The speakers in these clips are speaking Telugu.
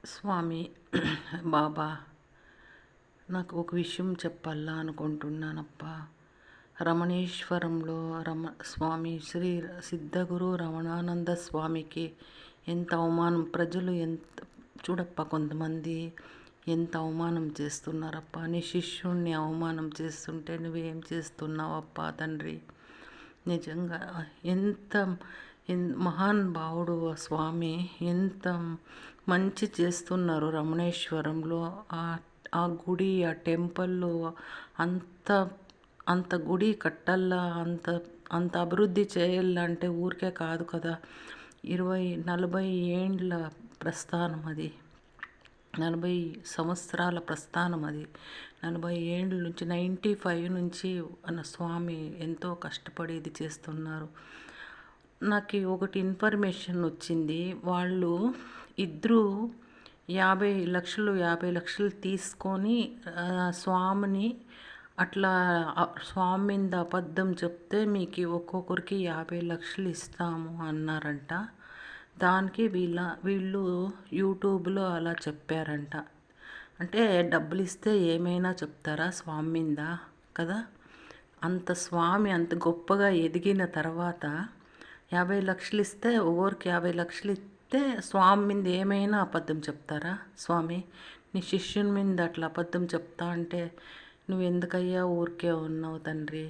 స్వామి బాబా, నాకు ఒక విషయం చెప్పాలా అనుకుంటున్నానప్ప. రమణేశ్వరంలో స్వామి శ్రీ సిద్ధగురు రమణానంద స్వామికి ఎంత అవమానం, ప్రజలు ఎంత చూడప్ప, కొంతమంది ఎంత అవమానం చేస్తున్నారప్ప. నీ శిష్యుణ్ణి అవమానం చేస్తుంటే నువ్వేం చేస్తున్నావప్ప తండ్రి. నిజంగా ఎంత మహాన్ భావుడు ఆ స్వామి, ఎంత మంచి చేస్తున్నారు రమణేశ్వరంలో. ఆ గుడి, ఆ టెంపుల్ అంత అంత గుడి కట్టల్లా, అంత అంత అభివృద్ధి చేయాలంటే ఊరికే కాదు కదా. 40 ఏండ్ల ప్రస్థానం అది, 40 సంవత్సరాల ప్రస్థానం అది. 40 ఏండ్ల నుంచి 95 నుంచి మన స్వామి ఎంతో కష్టపడి ఇది చేస్తున్నారు. నాకు ఒకటి ఇన్ఫర్మేషన్ వచ్చింది. వాళ్ళు ఇద్దరు 50 లక్షలు తీసుకొని స్వామిని అట్లా స్వామి మీద అబద్ధం చెప్తే మీకు ఒక్కొక్కరికి 50 లక్షలు ఇస్తాము అన్నారంట. దానికి వీళ్ళు యూట్యూబ్లో అలా చెప్పారంట. అంటే డబ్బులు ఇస్తే ఏమైనా చెప్తారా స్వామి మీద కదా. అంత స్వామి అంత గొప్పగా ఎదిగిన తర్వాత 50 లక్షలు ఇస్తే, ఒక్కొక్కరికి 50 లక్షలు ఇస్తే స్వామి మీద ఏమైనా అబద్ధం చెప్తారా స్వామి? నీ శిష్యుని మీద అట్లా అబద్ధం చెప్తా అంటే నువ్వు ఎందుకయ్యా ఊరికే ఉన్నావు తండ్రి?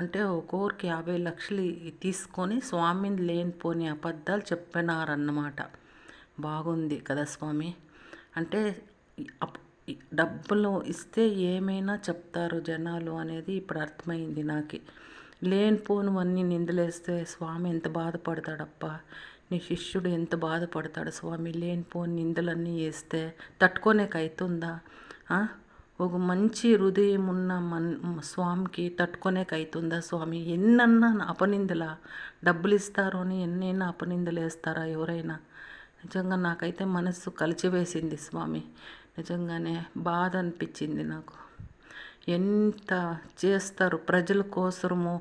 అంటే ఒక్కొక్కరికి 50 లక్షలు తీసుకొని స్వామి మీద లేనిపోని అబద్ధాలు చెప్పినారన్నమాట. బాగుంది కదా స్వామి. అంటే డబ్బులు ఇస్తే ఏమైనా చెప్తారు జనాలు అనేది ఇప్పుడు అర్థమైంది నాకు. లేనిపోనివన్నీ నిందలేస్తే స్వామి ఎంత బాధపడతాడప్ప. నీ శిష్యుడు ఎంత బాధపడతాడు స్వామి. లేనిపోని నిందలన్నీ వేస్తే తట్టుకోనేకైతుందా? ఒక మంచి హృదయం ఉన్న స్వామికి తట్టుకోనేకైతుందా స్వామి? ఎన్నన్నా అపనిందలా, డబ్బులు ఇస్తారు అని ఎన్నైనా అపనిందలు వేస్తారా ఎవరైనా? నిజంగా నాకైతే మనస్సు కలిచివేసింది స్వామి. నిజంగానే బాధ అనిపించింది నాకు. ఎంత చేస్తారు ప్రజల కోసము.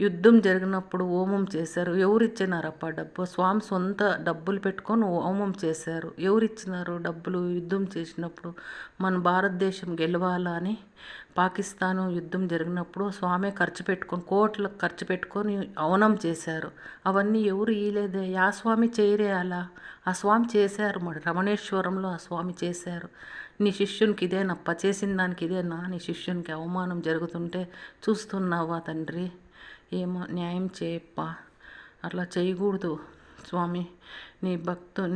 యుద్ధం జరిగినప్పుడు హోమం చేశారు. ఎవరిచ్చినారప్ప డబ్బు? స్వామి సొంత డబ్బులు పెట్టుకొని హోమం చేశారు. ఎవరిచ్చినారు డబ్బులు? యుద్ధం చేసినప్పుడు మన భారతదేశం గెలవాలా అని పాకిస్తాను యుద్ధం జరిగినప్పుడు స్వామి ఖర్చు పెట్టుకొని, కోట్లకు ఖర్చు పెట్టుకొని హవనం చేశారు. అవన్నీ ఎవరు ఇయలేదే. ఆ స్వామి చేయరే అలా? ఆ స్వామి చేశారు. మరి రమణేశ్వరంలో ఆ స్వామి చేశారు. నీ శిష్యునికి ఇదేనప్ప చేసిన దానికి ఇదేనా? నీ శిష్యునికి అవమానం జరుగుతుంటే చూస్తున్నావా తండ్రి? ఏమో న్యాయం చేయప్ప. అట్లా చేయకూడదు స్వామి. నీ భక్తు